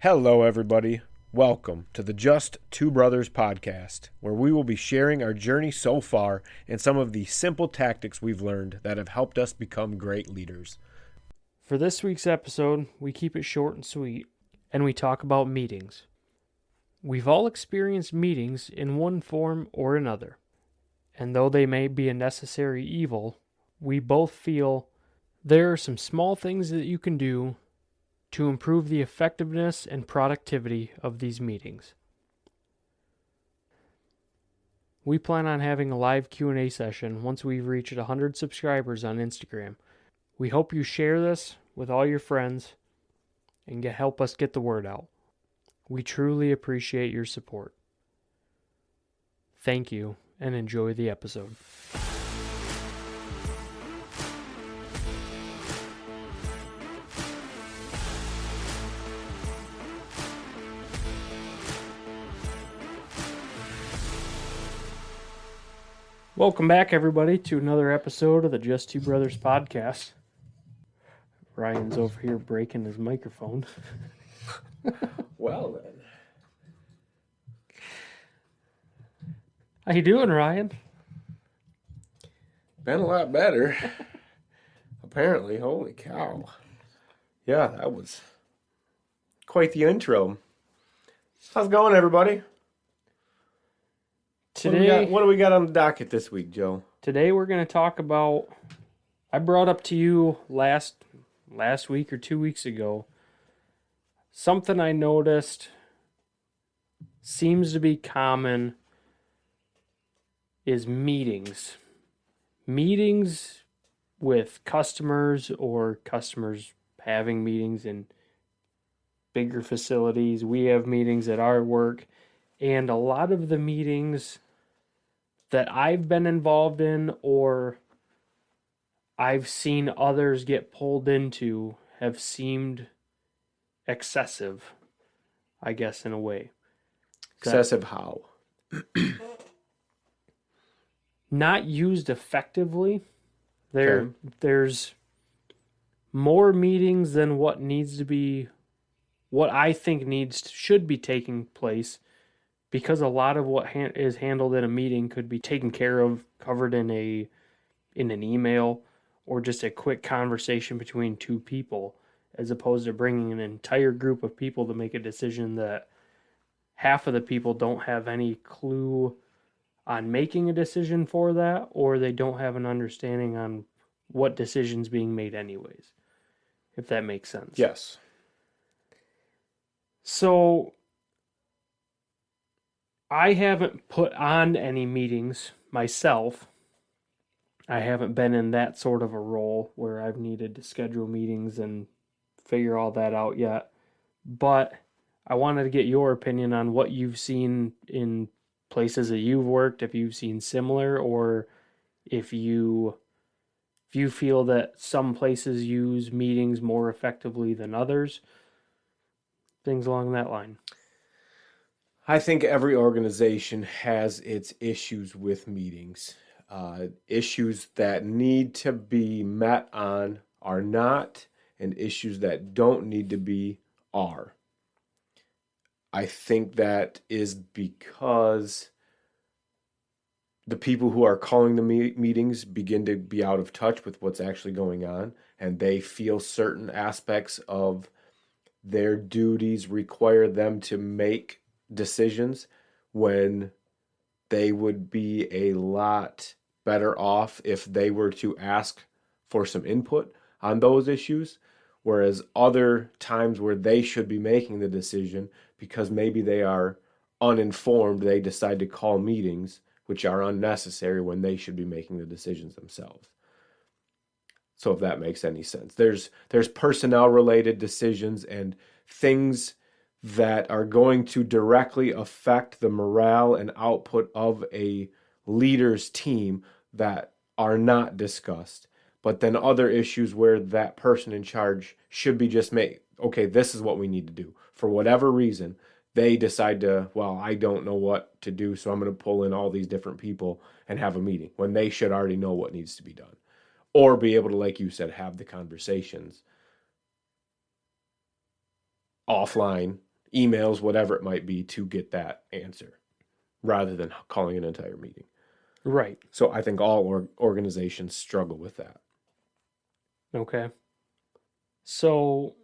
Hello, everybody. Welcome to the Just Two Brothers podcast, where we will be sharing our journey so far and some of the simple tactics we've learned that have helped us become great leaders. For this week's episode, we keep it short and sweet, and we talk about meetings. We've all experienced meetings in one form or another, and though they may be a necessary evil, we both feel there are some small things that you can do to improve the effectiveness and productivity of these meetings. We plan on having a live Q&A session once we've reached 100 subscribers on Instagram. We hope you share this with all your friends and help us get the word out. We truly appreciate your support. Thank you and enjoy the episode. Welcome back, everybody, to another episode of the Just Two Brothers podcast. Ryan's over here breaking his microphone. Well, then. How you doing, Ryan? Been a lot better. Apparently, holy cow. Yeah, that was quite the intro. How's it going, everybody? What do we got on the docket this week, Joe? Today we're going to talk about, I brought up to you last week or 2 weeks ago, something I noticed seems to be common is meetings. Meetings with customers or customers having meetings in bigger facilities. We have meetings at our work, and a lot of the meetings that I've been involved in or I've seen others get pulled into have seemed excessive, I guess, in a way. Excessive how? Not used effectively. There's more meetings than what I think should be taking place, because a lot of what is handled in a meeting could be taken care of, covered in an email, or just a quick conversation between two people, as opposed to bringing an entire group of people to make a decision that half of the people don't have any clue on making a decision for that, or they don't have an understanding on what decision's being made anyways, if that makes sense. Yes. So I haven't put on any meetings myself. I haven't been in that sort of a role where I've needed to schedule meetings and figure all that out yet. But I wanted to get your opinion on what you've seen in places that you've worked, if you've seen similar, or if you feel that some places use meetings more effectively than others. Things along that line. I think every organization has its issues with meetings. Issues that need to be met on are not, and issues that don't need to be are. I think that is because the people who are calling the meetings begin to be out of touch with what's actually going on, and they feel certain aspects of their duties require them to make decisions when they would be a lot better off if they were to ask for some input on those issues, whereas other times where they should be making the decision, because maybe they are uninformed, they decide to call meetings, which are unnecessary when they should be making the decisions themselves. So if that makes any sense. There's personnel related decisions and things that are going to directly affect the morale and output of a leader's team that are not discussed. But then other issues where that person in charge should be just okay, this is what we need to do. For whatever reason, they decide I don't know what to do, so I'm going to pull in all these different people and have a meeting, when they should already know what needs to be done. Or be able to, like you said, have the conversations offline emails, whatever it might be, to get that answer rather than calling an entire meeting. Right. So I think all organizations struggle with that. Okay. So,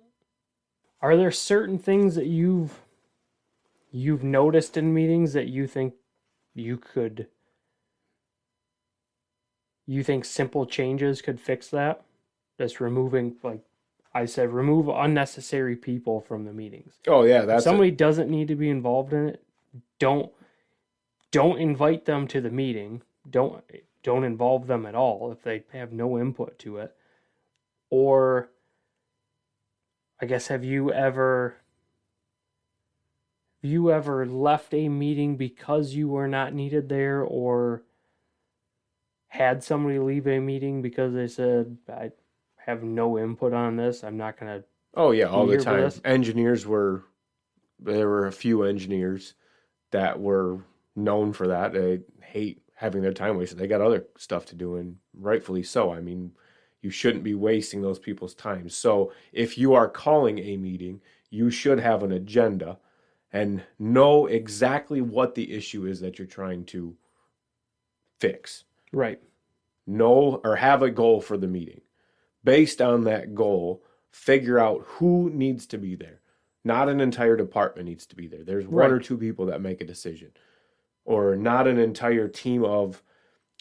are there certain things that you've noticed in meetings that you think you could you think simple changes could fix that? Just removing, like I said, remove unnecessary people from the meetings. Oh yeah, If that's it. somebody doesn't need to be involved in it, don't don't invite them to the meeting. Don't involve them at all if they have no input to it. Or I guess have you ever left a meeting because you were not needed there, or had somebody leave a meeting because they said, I have no input on this, I'm not going to Oh yeah, be all the here for time. this? There were a few engineers that were known for that. They hate having their time wasted. They got other stuff to do, and rightfully so. I mean, you shouldn't be wasting those people's time. So if you are calling a meeting, you should have an agenda and know exactly what the issue is that you're trying to fix. Right. Know or have a goal for the meeting. Based on that goal, figure out who needs to be there. Not an entire department needs to be there. There's one or Right. two people that make a decision. Or not an entire team of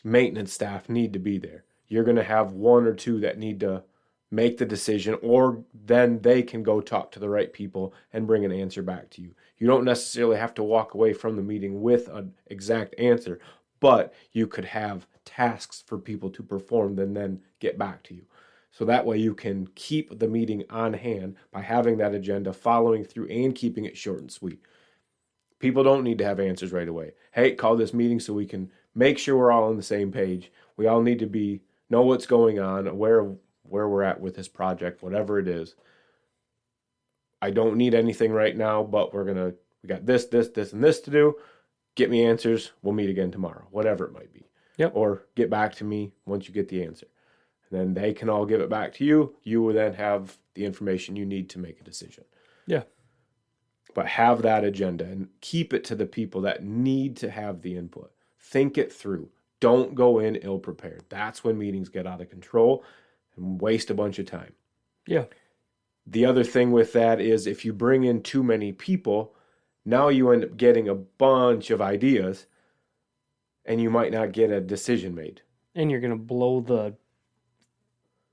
maintenance staff need to be there. You're going to have one or two that need to make the decision, or then they can go talk to the right people and bring an answer back to you. You don't necessarily have to walk away from the meeting with an exact answer, but you could have tasks for people to perform and then get back to you. So that way you can keep the meeting on hand by having that agenda, following through, and keeping it short and sweet. People don't need to have answers right away. Hey, call this meeting so we can make sure we're all on the same page. We all need to know what's going on, where we're at with this project, whatever it is. I don't need anything right now, but we got this, and this to do. Get me answers. We'll meet again tomorrow, whatever it might be. Yep. Or get back to me once you get the answer. And then they can all give it back to you. You will then have the information you need to make a decision. Yeah. But have that agenda and keep it to the people that need to have the input. Think it through. Don't go in ill prepared. That's when meetings get out of control and waste a bunch of time. Yeah. The other thing with that is if you bring in too many people, now you end up getting a bunch of ideas and you might not get a decision made. And you're going to blow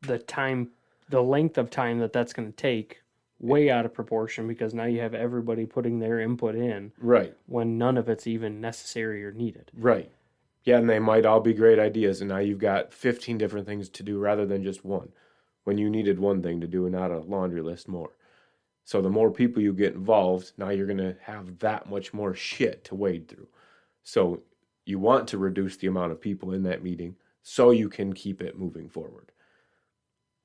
the time, the length of time that's going to take way out of proportion, because now you have everybody putting their input in Right. when none of it's even necessary or needed. Right. Yeah, and they might all be great ideas, and now you've got 15 different things to do rather than just one, when you needed one thing to do and not a laundry list more. So the more people you get involved, now you're going to have that much more shit to wade through. So you want to reduce the amount of people in that meeting so you can keep it moving forward.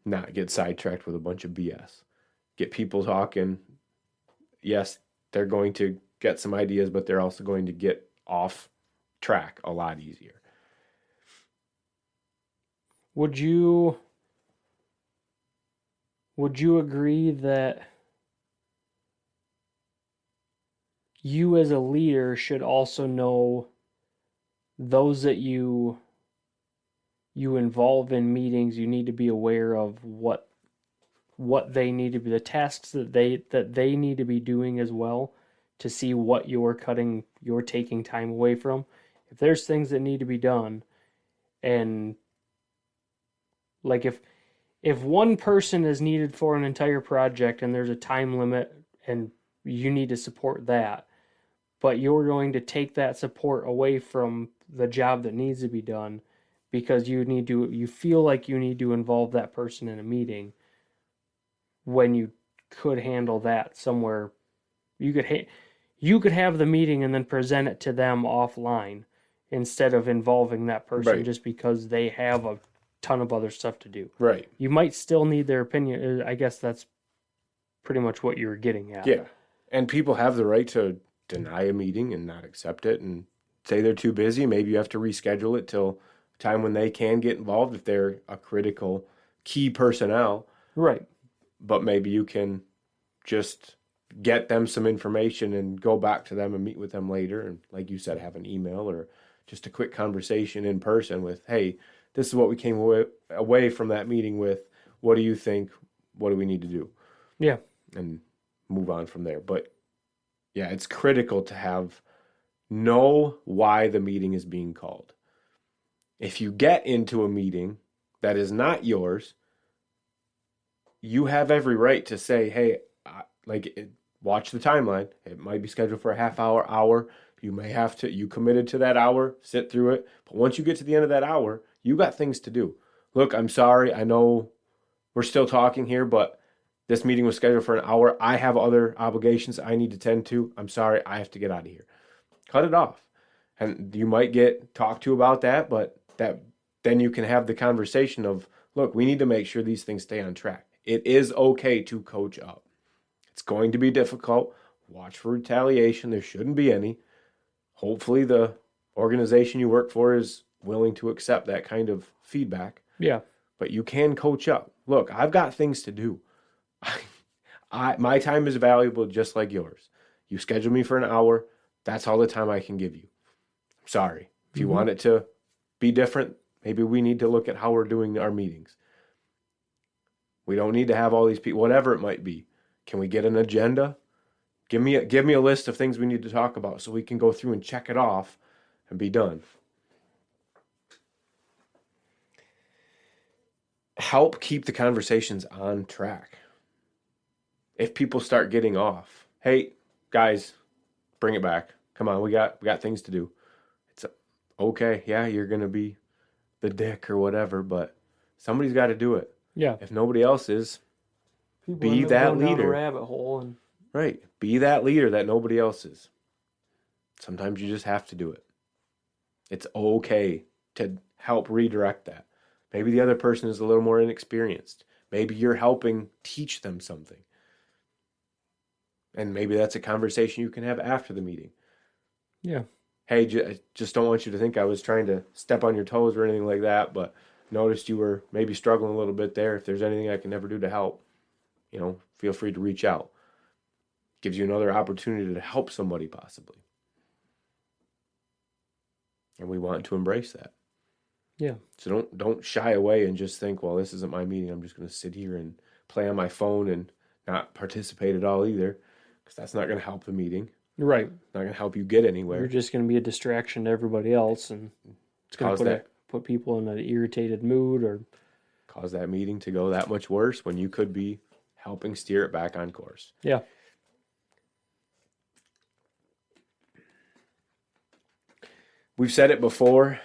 Not get sidetracked with a bunch of BS. Get people talking. Yes, they're going to get some ideas, but they're also going to get off track a lot easier. Would you agree that you as a leader should also know those that you involve in meetings? You need to be aware of what they need to be, the tasks that they need to be doing as well, to see what you're taking time away from. If there's things that need to be done, and like if one person is needed for an entire project and there's a time limit and you need to support that, but you're going to take that support away from the job that needs to be done because you feel like you need to involve that person in a meeting, when you could handle that somewhere. You could have the meeting and then present it to them offline instead of involving that person, Right. just because they have a ton of other stuff to do. Right. You might still need their opinion. I guess that's pretty much what you were getting at. Yeah. And people have the right to deny a meeting and not accept it and say they're too busy. Maybe you have to reschedule it till a time when they can get involved if they're a critical key personnel. Right. But maybe you can just get them some information and go back to them and meet with them later. And like you said, have an email or just a quick conversation in person with, hey, this is what we came away from that meeting with. What do you think? What do we need to do? Yeah. And move on from there. But yeah, it's critical to know why the meeting is being called. If you get into a meeting that is not yours, you have every right to say, hey, watch the timeline. It might be scheduled for a half hour. You committed to that hour, sit through it. But once you get to the end of that hour, you got things to do. Look, I'm sorry. I know we're still talking here, but this meeting was scheduled for an hour. I have other obligations I need to tend to. I'm sorry. I have to get out of here. Cut it off. And you might get talked to about that, but then you can have the conversation of, look, we need to make sure these things stay on track. It is okay to coach up. It's going to be difficult. Watch for retaliation. There shouldn't be any. Hopefully the organization you work for is willing to accept that kind of feedback. Yeah. But you can coach up. Look, I've got things to do. My time is valuable just like yours. You schedule me for an hour. That's all the time I can give you. I'm sorry. If you want it to be different, maybe we need to look at how we're doing our meetings. We don't need to have all these people, whatever it might be. Can we get an agenda? Give me a list of things we need to talk about so we can go through and check it off and be done. Help keep the conversations on track. If people start getting off, hey, guys, bring it back. Come on, we got things to do. It's okay. Yeah, you're going to be the dick or whatever, but somebody's got to do it. Yeah. If nobody else is, People be that down leader. a rabbit hole and Right. Be that leader that nobody else is. Sometimes you just have to do it. It's okay to help redirect that. Maybe the other person is a little more inexperienced. Maybe you're helping teach them something. And maybe that's a conversation you can have after the meeting. Yeah. Hey, I just don't want you to think I was trying to step on your toes or anything like that, but noticed you were maybe struggling a little bit there. If there's anything I can ever do to help, feel free to reach out. Gives you another opportunity to help somebody possibly. And we want to embrace that. Yeah. So don't shy away and just think, well, this isn't my meeting. I'm just going to sit here and play on my phone and not participate at all either, because that's not going to help the meeting. Right. Not going to help you get anywhere. You're just going to be a distraction to everybody else, and it's going to put people in an irritated mood or cause that meeting to go that much worse when you could be helping steer it back on course. Yeah. We've said it before,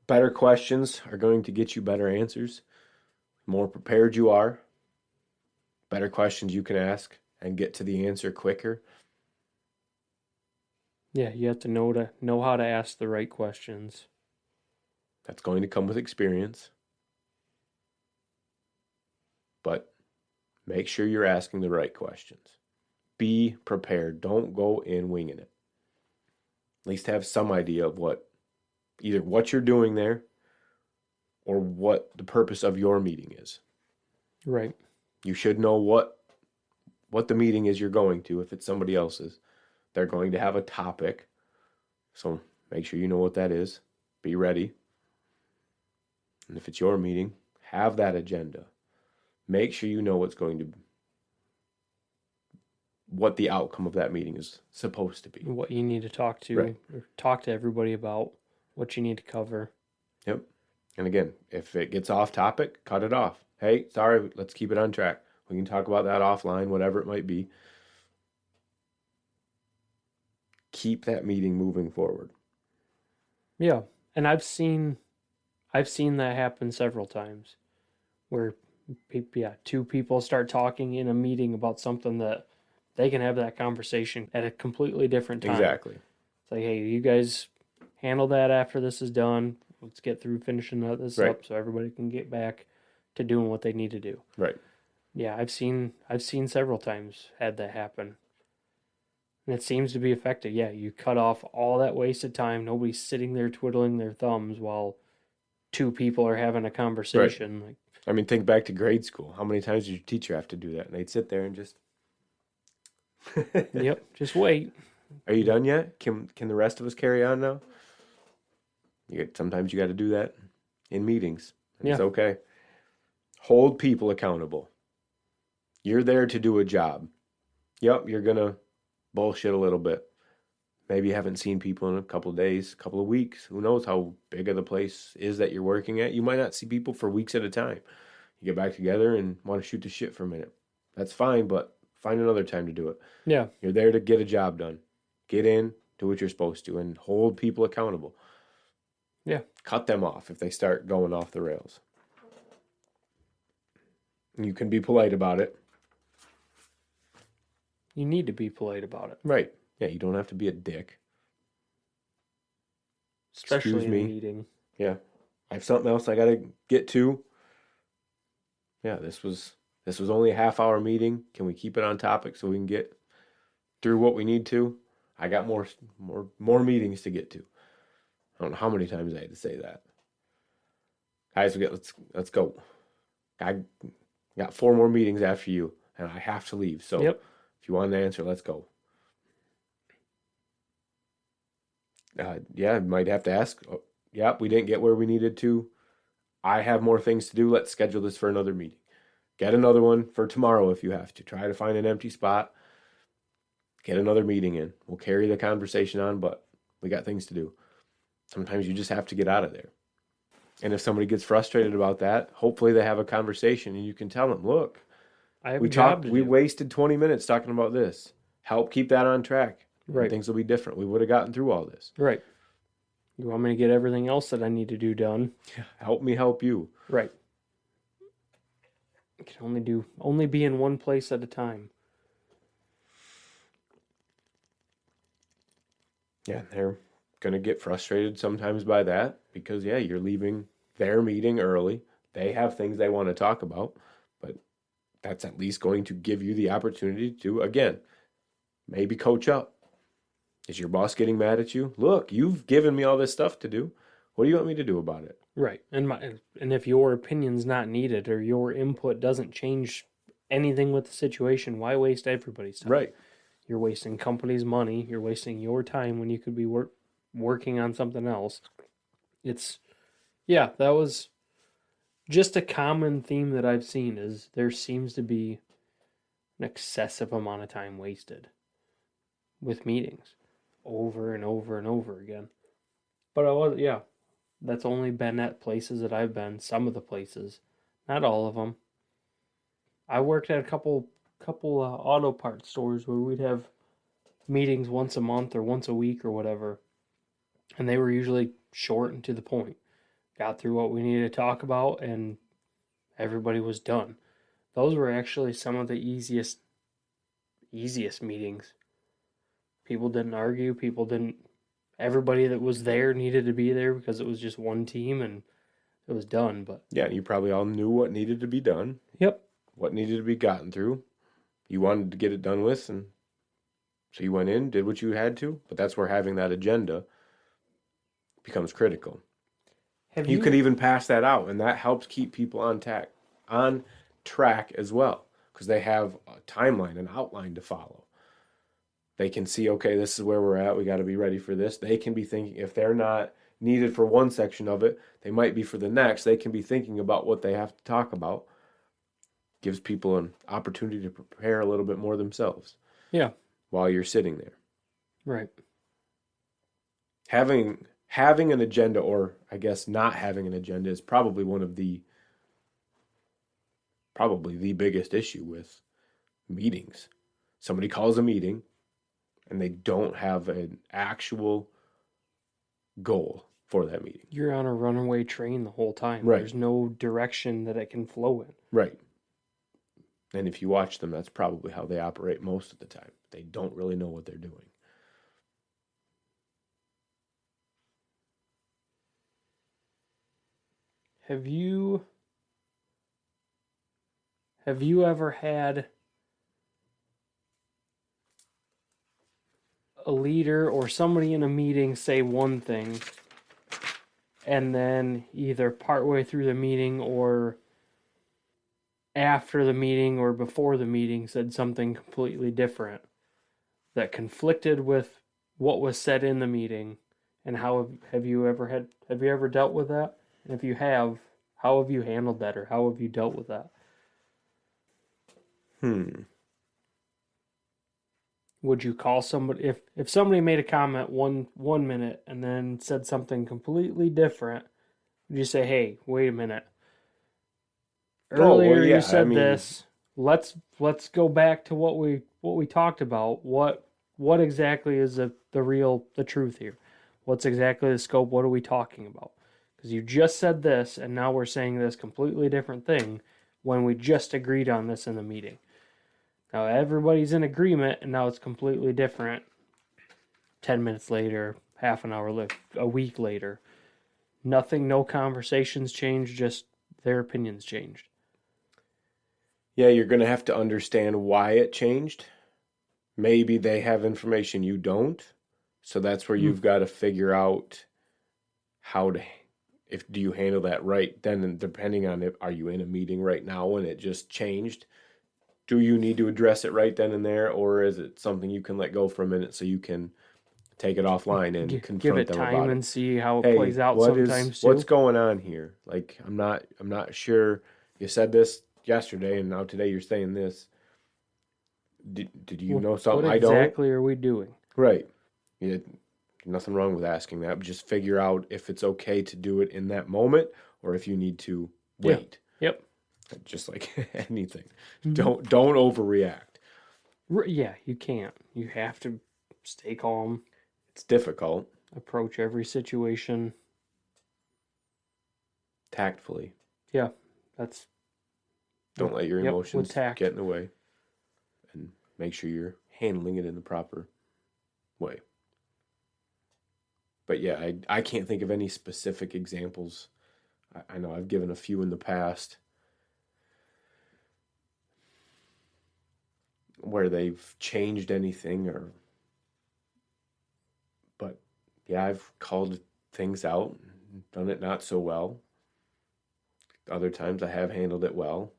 better questions are going to get you better answers. The more prepared you are, better questions you can ask and get to the answer quicker. Yeah, you have to know how to ask the right questions. That's going to come with experience. But make sure you're asking the right questions. Be prepared. Don't go in winging it. At least have some idea of either what you're doing there or what the purpose of your meeting is. Right. You should know what the meeting is you're going to. If it's somebody else's, they're going to have a topic. So make sure you know what that is. Be ready. And if it's your meeting, have that agenda. Make sure you know what the outcome of that meeting is supposed to be. What you need to talk to, right. Or talk to everybody about, what you need to cover. Yep. And again, if it gets off topic, cut it off. Hey, sorry, let's keep it on track. We can talk about that offline, whatever it might be. Keep that meeting moving forward. Yeah. And I've seen that happen several times where two people start talking in a meeting about something that they can have that conversation at a completely different time. Exactly. It's like, hey, you guys handle that after this is done. Let's get through finishing this up so everybody can get back to doing what they need to do. Right. Yeah, I've seen several times had that happen. And it seems to be effective. Yeah, you cut off all that wasted time. Nobody's sitting there twiddling their thumbs while two people are having a conversation. Right. I mean, think back to grade school. How many times did your teacher have to do that? And they'd sit there and just Yep. Just wait. Are you done yet? Can the rest of us carry on now? Sometimes you got to do that in meetings. It's Yeah. okay. Hold people accountable. You're there to do a job. Yep, you're gonna bullshit a little bit. Maybe you haven't seen people in a couple of days, a couple of weeks. Who knows how big of the place is that you're working at? You might not see people for weeks at a time. You get back together and want to shoot the shit for a minute. That's fine, but find another time to do it. Yeah. You're there to get a job done. Get in, do what you're supposed to, and hold people accountable. Yeah. Cut them off if they start going off the rails. You can be polite about it. You need to be polite about it. Right. Yeah, you don't have to be a dick. Especially Excuse in me. a meeting. Yeah. I have something else I got to get to. Yeah, this was only a half-hour meeting. Can we keep it on topic so we can get through what we need to? I got more meetings to get to. I don't know how many times I had to say that. Guys, let's go. I got 4 more meetings after you, and I have to leave. So Yep. if you want an answer, let's go. Yeah, I might have to ask. Oh, yeah, we didn't get where we needed to. I have more things to do. Let's schedule this for another meeting. Get another one for tomorrow if you have to. Try to find an empty spot. Get another meeting in. We'll carry the conversation on, but we got things to do. Sometimes you just have to get out of there. And if somebody gets frustrated about that, hopefully they have a conversation and you can tell them, look, I have a job to we do. wasted 20 minutes talking about this. Help keep that on track. Right. And things will be different. We would have gotten through all this. Right. You want me to get everything else that I need to do done? Help me help you. Right. You can only be in one place at a time. Yeah, they're going to get frustrated sometimes by that because, yeah, you're leaving their meeting early. They have things they want to talk about, but that's at least going to give you the opportunity to, again, maybe coach up. Is your boss getting mad at you? Look, you've given me all this stuff to do. What do you want me to do about it? Right. And if your opinion's not needed or your input doesn't change anything with the situation, why waste everybody's time? Right. You're wasting company's money. You're wasting your time when you could be working on something else. That was just a common theme that I've seen is there seems to be an excessive amount of time wasted with meetings over and over and over again. But that's only been at places that I've been, some of the places, not all of them. I worked at a couple auto parts stores where we'd have meetings once a month or once a week or whatever, and they were usually short and to the point. Got through what we needed to talk about, and everybody was done. Those were actually some of the easiest meetings. People didn't argue. Everybody that was there needed to be there because it was just one team and it was done. But yeah, you probably all knew what needed to be done. Yep. What needed to be gotten through. You wanted to get it done with, and so you went in, did what you had to. But that's where having that agenda becomes critical. You could even pass that out, and that helps keep people on track as well, because they have a timeline, an outline to follow. They can see, okay, this is where we're at. We got to be ready for this. They can be thinking, if they're not needed for one section of it, they might be for the next. They can be thinking about what they have to talk about. Gives people an opportunity to prepare a little bit more themselves. Yeah. While you're sitting there. Right. Having an agenda, or I guess not having an agenda, is probably the biggest issue with meetings. Somebody calls a meeting and they don't have an actual goal for that meeting. You're on a runaway train the whole time. Right. There's no direction that it can flow in. Right. And if you watch them, that's probably how they operate most of the time. They don't really know what they're doing. Have you ever had a leader or somebody in a meeting say one thing and then either partway through the meeting or after the meeting or before the meeting said something completely different? that conflicted with what was said in the meeting, and have you ever dealt with that? And if you have, how have you handled that, or how have you dealt with that? Hmm. Would you call somebody if somebody made a comment one minute and then said something completely different? Would you say, "Hey, wait a minute. Oh, well, Earlier you yeah. I said mean, this. Let's go back to what we talked about. What exactly is the truth here? What's exactly the scope? What are we talking about? Because you just said this, and now we're saying this completely different thing when we just agreed on this in the meeting. Now everybody's in agreement, and now it's completely different. 10 minutes later, half an hour later, a week later, nothing, no conversations changed, just their opinions changed. yeah, you're going to have to understand why it changed. Maybe they have information you don't. So that's where Mm. you've got to figure out how to, if do you handle that right? Then depending on if are you in a meeting right now and it just changed, do you need to address it right then and there, or is it something you can let go for a minute so you can take it offline and Give confront it them time about it? and see how it plays Hey, out sometimes what's too. going on here? Like I'm not sure. You said this yesterday and now today you're saying this. Did you know What something I don't? exactly are we doing? Right. Yeah, nothing wrong with asking that. But just figure out if it's okay to do it in that moment or if you need to Yeah. wait. Yep. Just like anything. Mm-hmm. Don't overreact. Yeah, you can't. You have to stay calm, It's difficult. approach every situation. Tactfully. Yeah, that's Don't let your yep, with emotions tact. get in the way and make sure you're handling it in the proper way. But yeah, I can't think of any specific examples. I know I've given a few in the past where they've changed anything or but yeah, I've called things out, done it not so well. Other times I have handled it well.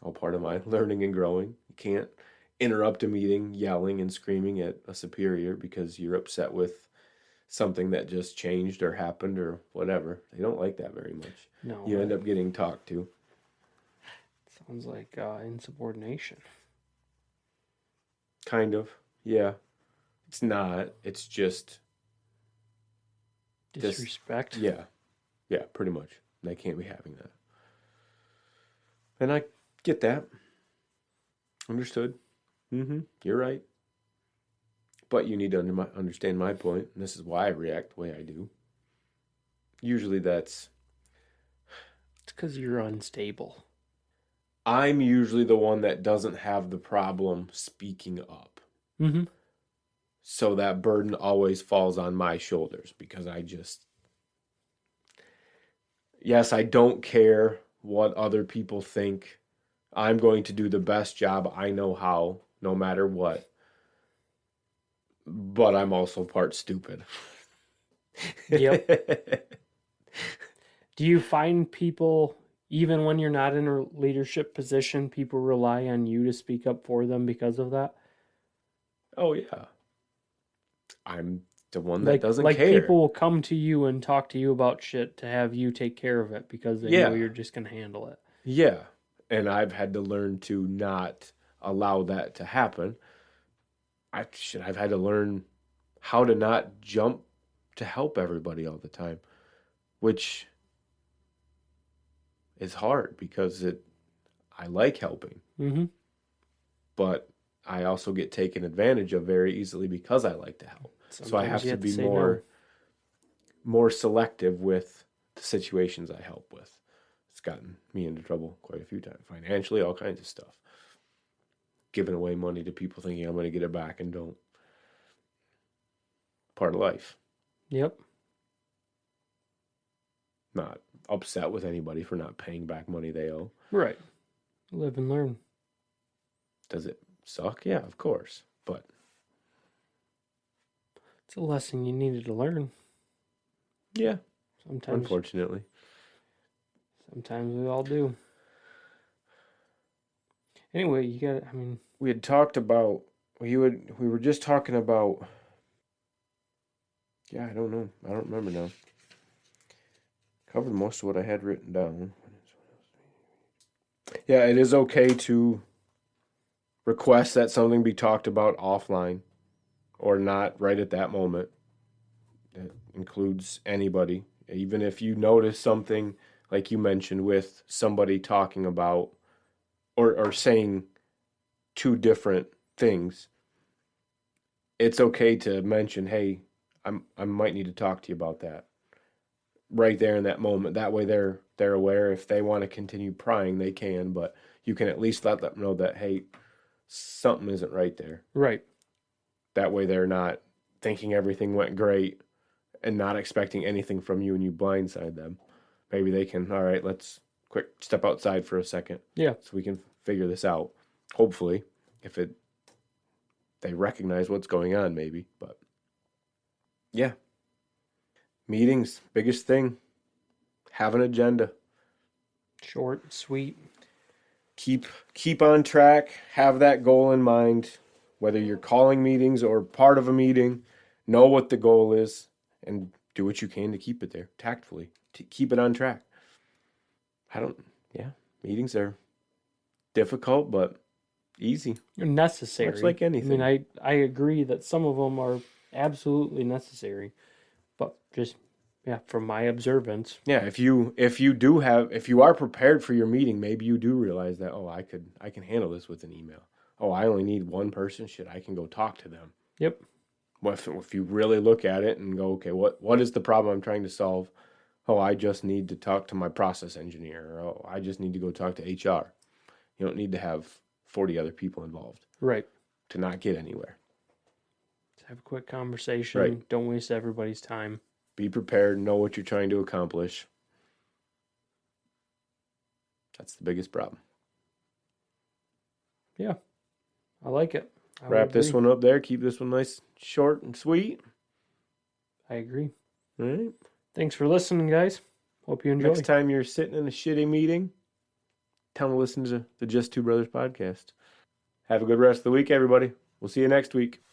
All part of my learning and growing. You can't interrupt a meeting yelling and screaming at a superior because you're upset with something that just changed or happened or whatever. They don't like that very much. No, You end that up getting talked to. sounds like insubordination. Kind of. Yeah. It's not. It's just this. Disrespect. Yeah. Yeah, pretty much. They can't be having that. And I get that. Understood. You're right. But you need to understand my point, and this is why I react the way I do. Usually that's It's because you're unstable. I'm usually the one that doesn't have the problem speaking up. Mm-hmm. So that burden always falls on my shoulders because yes, I don't care what other people think. I'm going to do the best job I know how, no matter what. But I'm also part stupid. Yep. Do you find people, even when you're not in a leadership position, people rely on you to speak up for them because of that? Oh, yeah. I'm the one that Like doesn't like care. people will come to you and talk to you about shit to have you take care of it because they know Yeah. you're just gonna handle it. Yeah. And I've had to learn to not allow that to happen. I've had to learn how to not jump to help everybody all the time, which is hard because I like helping, Mm-hmm. but I also get taken advantage of very easily because I like to help. So I Sometimes have you to have to be say no. more selective with the situations I help with. It's gotten me into trouble quite a few times, financially, all kinds of stuff. Giving away money to people thinking I'm going to get it back and don't. Part of life. Yep. Not upset with anybody for not paying back money they owe. Right. Live and learn. Does it suck? Yeah, of course. But It's a lesson you needed to learn. yeah, Sometimes unfortunately. sometimes we all do. Anyway, you got I mean We had talked about we were just talking about, yeah, I don't know. I don't remember now. Covered most of what I had written down. Yeah, it is okay to request that something be talked about offline or not right at that moment. That includes anybody. Even if you notice something like you mentioned with somebody talking about or saying two different things, it's okay to mention, hey, I might need to talk to you about that right there in that moment. That way they're aware. If they want to continue prying, they can, but you can at least let them know that, hey, something isn't right there. Right. That way they're not thinking everything went great and not expecting anything from you and you blindside them. Maybe they can, all right, let's quick step outside for a second. Yeah. So we can figure this out. Hopefully, if they recognize what's going on, maybe. But yeah. Meetings, biggest thing. Have an agenda. Short, sweet. Keep on track. Have that goal in mind. Whether you're calling meetings or part of a meeting, know what the goal is and do what you can to keep it there tactfully. To keep it on track. Meetings are difficult, but easy. Necessary. Much like anything. I mean, I agree that some of them are absolutely necessary, but just from my observance. Yeah, if you are prepared for your meeting, maybe you do realize that, oh, I can handle this with an email. Oh, I only need one person. Shit, I can go talk to them. Yep. Well, if you really look at it and go, okay, what is the problem I'm trying to solve? Oh, I just need to talk to my process engineer. Or, oh, I just need to go talk to HR. You don't need to have 40 other people involved. Right. To not get anywhere. Just have a quick conversation. Right. Don't waste everybody's time. Be prepared. Know what you're trying to accomplish. That's the biggest problem. Yeah. I like it. Wrap this one up there. Keep this one nice, short, and sweet. I agree. All right. Thanks for listening, guys. Hope you enjoy. Next time you're sitting in a shitty meeting, tell them to listen to the Just Two Brothers podcast. Have a good rest of the week, everybody. We'll see you next week.